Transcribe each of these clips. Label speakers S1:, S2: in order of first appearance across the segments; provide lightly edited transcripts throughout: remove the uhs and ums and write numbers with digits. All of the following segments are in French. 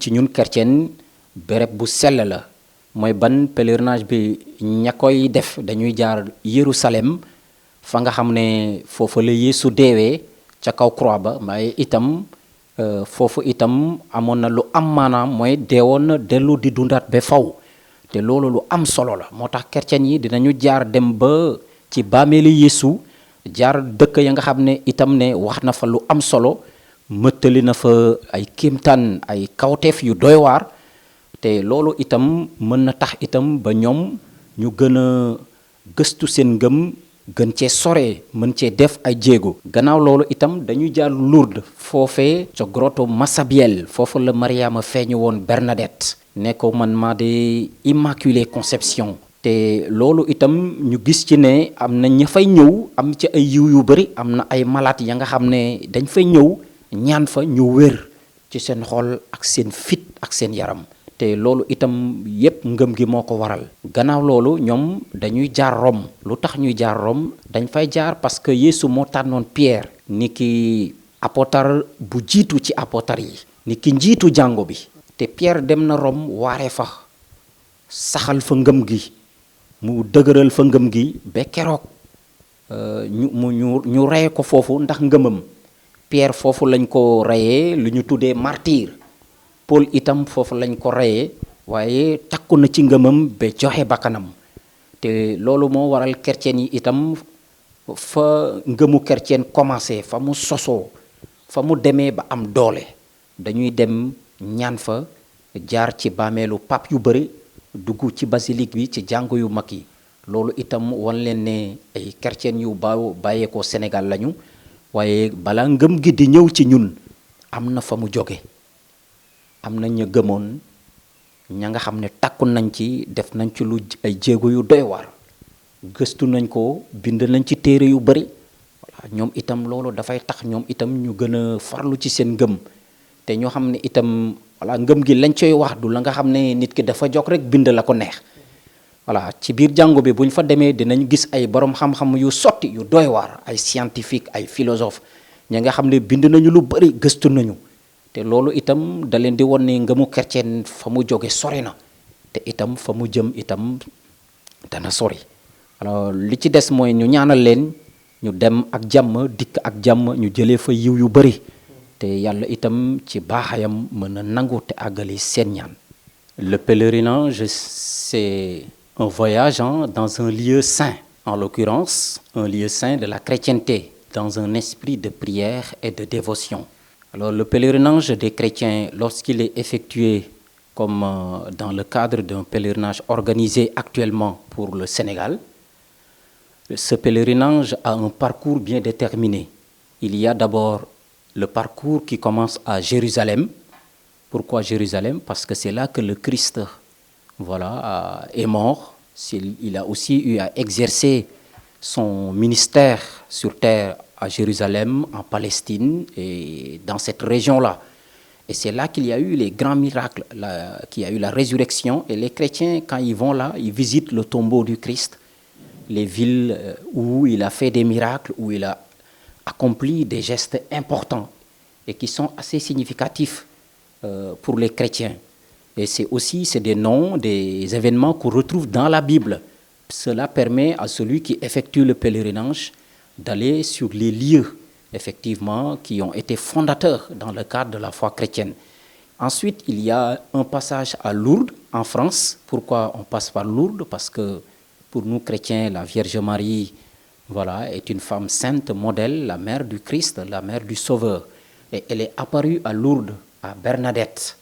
S1: ci ñun chrétien béréb bu sell la mooy ban pèlerinage bi ña koy def dañuy jaar Yerusalem fa nga xam ne foofu la Yeesu deewee ca kaw croix ba waaye itam foofu itam amoon na lu am maanaam mooy deewoon na dellu di dundaat ba faw te loolu lu am solo la moo tax chrétien yi dinañu jaar dem ba ci bàmmeelu Yeesu jaar dëkk ya nga xam ne itam ne wax na fa lu am solo mëttali na fa ay kéemtaan ay kawteef yu doy waar te loolu itam mën na tax itam ba ñoom ñu gën a gëstu seen ngëm gën cee sore mën cee def ay jéego gannaaw loolu itam dañuy jaar Lourdes foofee ca grotte Massabielle foofu la Mariama feeñu woon Bernadette ne ko man maa de Immaculée Conception te loolu itam ñu gis ci ne am na ña fay ñëw am ci ay yiw yu bari am na ay malade ya nga xam ne dañ fay ñëw ñaan fa ñu wér ci seen xol ak seen fit ak seen yaram te loolu itam yépp ngëm gi moo ko waral gannaaw loolu ñoom dañuy jaar Rome lu tax ñuy jaar Rome dañ fay jaar parce que Yeesu moo tànnoon Pierre ni ki apôtre bu jiitu ci apôtre yi ni ki njiitu jàngo bi te Pierre dem na Rome waare fa saxal fa ngëm gi mu dëgëral fa ngëm gi ba keroog ñu reye ko foofu ndax ngëmam Pierre foofu lañ ko reyee lu ñu tuddee martyr Paul itam foofu lañ ko reyee waaye takku na ci ngëmam ba joxe bakkanam te loolu moo waral chrétien yi itam fa ngëmu chrétien commencé fa mu sosoo fa mu demee ba am doole dañuy dem ñaan fa jaar ci bàmmeelu pape yu bëri dugg ci basilique bi ci jàngu yu mag yi loolu itam wan leen ne ay chrétien yu bàyyeekoo Sénégal lañu waaye balaa ngëm gi di ñëw ci ñun am na fa mu jóge am na ñu gëmoon ña nga xam ne takku nañ ci def nañ ci lu ay jéego yu doy waar gëstu nañ ko bind nañ ci téere yu bari voilà ñoom itam loolu dafay tax ñoom itam ñu gën a farlu ci seen ngëm te ñoo xam ne itam voilà ngëm gi lañ coy wax du la nga xam ne nit ki dafa jog rek bind la ko neex voilà ci biir jàngo bi bu ñu fa demee dinañ gis ay borom xam-xam yu sotti yu doy waar ay scientifique ay philosophe ñi nga xam ne bind nañu lu bari gëstu nañu te loolu itam da leen di won ne ngëmu chrétien fa mu jóge sori na te itam fa mu jëm itam dana sori alors li ci des mooy ñu ñaanal leen ñu dem ak jàmm dikk ak jàmm ñu jëlee fa yiw yu bari te yàlla itam ci baaxayam mën na nangu te àggali seen ñaan. Le pèlerinage c'est un voyage dans un lieu saint, en l'occurrence un lieu saint de la chrétienté, dans un esprit de prière et de dévotion. Alors le pèlerinage des chrétiens, lorsqu'il est effectué comme dans le cadre d'un pèlerinage organisé actuellement pour le Sénégal, ce pèlerinage a un parcours bien déterminé. Il y a d'abord le parcours qui commence à Jérusalem. Pourquoi Jérusalem? Parce que c'est là que le Christ est mort. Il a aussi eu à exercer son ministère sur terre à Jérusalem, en Palestine et dans cette région-là. Et c'est là qu'il y a eu les grands miracles, qu'il y a eu la résurrection. Et les chrétiens, quand ils vont là, ils visitent le tombeau du Christ, les villes où il a fait des miracles, où il a accompli des gestes importants et qui sont assez significatifs pour les chrétiens. Et c'est des noms, des événements qu'on retrouve dans la Bible. Cela permet à celui qui effectue le pèlerinage d'aller sur les lieux, effectivement, qui ont été fondateurs dans le cadre de la foi chrétienne. Ensuite, il y a un passage à Lourdes, en France. Pourquoi on passe par Lourdes? Parce que pour nous chrétiens, la Vierge Marie, est une femme sainte, modèle, la mère du Christ, la mère du Sauveur. Et elle est apparue à Lourdes, à Bernadette.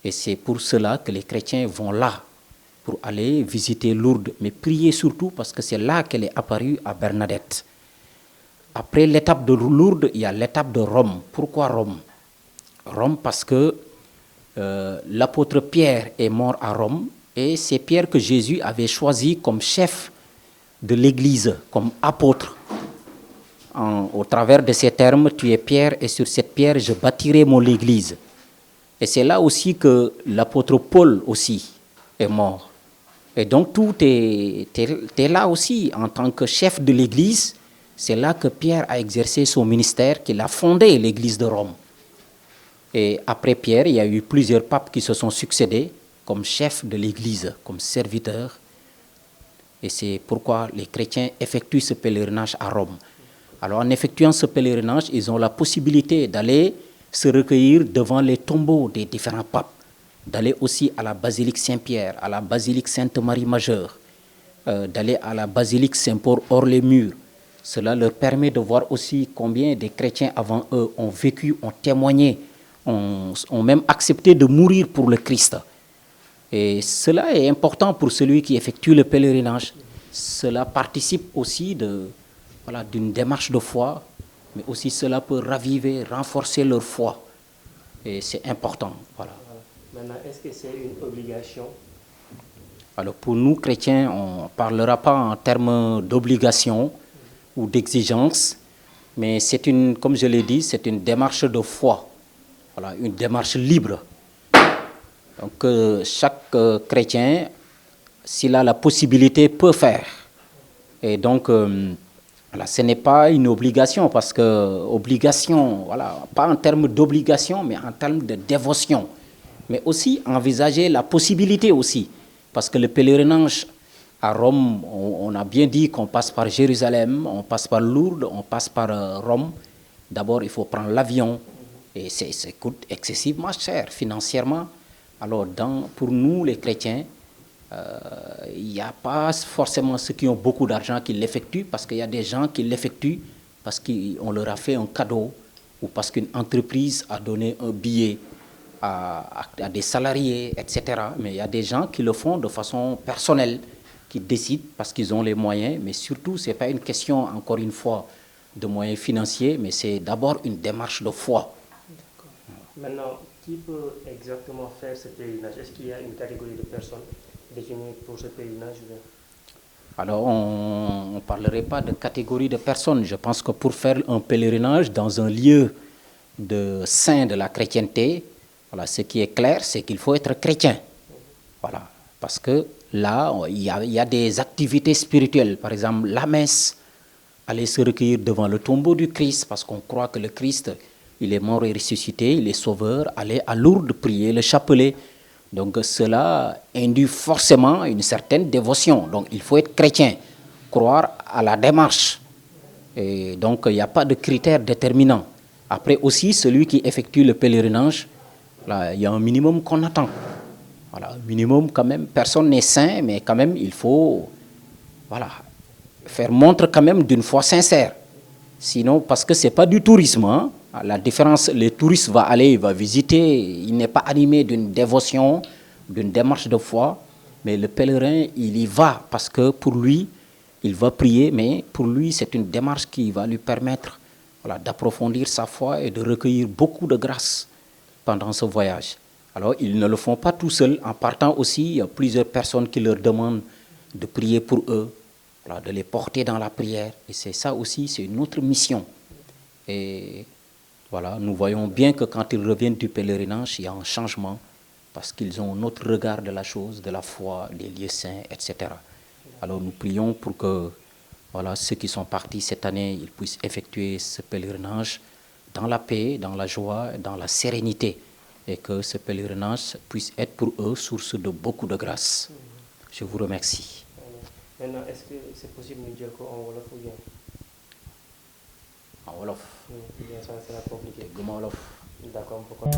S1: Et c'est pour cela que les chrétiens vont là, pour aller visiter Lourdes, mais prier surtout parce que c'est là qu'elle est apparue à Bernadette. Après l'étape de Lourdes, il y a l'étape de Rome. Pourquoi Rome? Rome parce que l'apôtre Pierre est mort à Rome et c'est Pierre que Jésus avait choisi comme chef de l'Église, comme apôtre. Au travers de ces termes, tu es Pierre et sur cette pierre, je bâtirai mon Église. Et c'est là aussi que l'apôtre Paul aussi est mort. Et donc tout est là aussi en tant que chef de l'Église. C'est là que Pierre a exercé son ministère, qu'il a fondé l'Église de Rome. Et après Pierre, il y a eu plusieurs papes qui se sont succédés comme chefs de l'Église, comme serviteurs. Et c'est pourquoi les chrétiens effectuent ce pèlerinage à Rome. Alors en effectuant ce pèlerinage, ils ont la possibilité d'aller se recueillir devant les tombeaux des différents papes, d'aller aussi à la basilique Saint-Pierre, à la basilique Sainte-Marie-Majeure, d'aller à la basilique Saint-Paul hors les murs. Cela leur permet de voir aussi combien des chrétiens avant eux ont vécu, ont témoigné, ont même accepté de mourir pour le Christ. Et cela est important pour celui qui effectue le pèlerinage. Cela participe aussi d'une démarche de foi, mais aussi cela peut raviver, renforcer leur foi. Et c'est important. Voilà.
S2: Maintenant, est-ce que c'est une obligation?
S1: Alors pour nous, chrétiens, on ne parlera pas en termes d'obligation ou d'exigence, mais c'est une, comme je l'ai dit, c'est une démarche de foi. Voilà, une démarche libre. Donc chaque chrétien, s'il a la possibilité, peut faire. Et donc, voilà, ce n'est pas une obligation, parce que obligation, voilà, pas en termes d'obligation, mais en termes de dévotion. Mais aussi envisager la possibilité aussi, parce que le pèlerinage à Rome, on a bien dit qu'on passe par Jérusalem, on passe par Lourdes, on passe par Rome. D'abord, il faut prendre l'avion, et ça coûte excessivement cher financièrement. Alors, pour nous, les chrétiens, il n'y a pas forcément ceux qui ont beaucoup d'argent qui l'effectuent, parce qu'il y a des gens qui l'effectuent parce qu'on leur a fait un cadeau ou parce qu'une entreprise a donné un billet à des salariés, etc. Mais il y a des gens qui le font de façon personnelle, qui décident parce qu'ils ont les moyens, mais surtout, ce n'est pas une question, encore une fois, de moyens financiers, mais c'est d'abord une démarche de foi.
S2: Maintenant, qui peut exactement faire ce pèlerinage? Est-ce qu'il y a une catégorie de personnes définie pour ce pèlerinage?
S1: Alors, on ne parlerait pas de catégorie de personnes. Je pense que pour faire un pèlerinage dans un lieu saint de la chrétienté, voilà, ce qui est clair, c'est qu'il faut être chrétien. Voilà, parce que là, il y a des activités spirituelles. Par exemple, la messe, aller se recueillir devant le tombeau du Christ, parce qu'on croit que le Christ, il est mort et ressuscité, il est sauveur, aller à Lourdes prier le chapelet. Donc cela induit forcément une certaine dévotion. Donc il faut être chrétien, croire à la démarche. Et donc il n'y a pas de critères déterminants. Après aussi, celui qui effectue le pèlerinage, là, il y a un minimum qu'on attend. Voilà, un minimum quand même. Personne n'est saint, mais quand même il faut faire montre quand même d'une foi sincère. Sinon, parce que ce n'est pas du tourisme, hein. La différence, le touriste va aller, il va visiter, il n'est pas animé d'une dévotion, d'une démarche de foi, mais le pèlerin, il y va parce que pour lui, il va prier, mais pour lui, c'est une démarche qui va lui permettre d'approfondir sa foi et de recueillir beaucoup de grâce pendant ce voyage. Alors, ils ne le font pas tout seuls. En partant aussi, il y a plusieurs personnes qui leur demandent de prier pour eux, de les porter dans la prière. Et c'est ça aussi, c'est une autre mission. Et voilà, nous voyons bien que quand ils reviennent du pèlerinage, il y a un changement parce qu'ils ont un autre regard de la chose, de la foi, des lieux saints, etc. Alors nous prions pour que ceux qui sont partis cette année, ils puissent effectuer ce pèlerinage dans la paix, dans la joie, dans la sérénité, et que ce pèlerinage puisse être pour eux source de beaucoup de grâce. Je vous remercie.
S2: Maintenant, est-ce que c'est possible de dire qu'en Wolof ou bien?
S1: En Wolof.
S2: Bien, ça sera compliqué.
S1: Wolof.
S2: D'accord, pourquoi?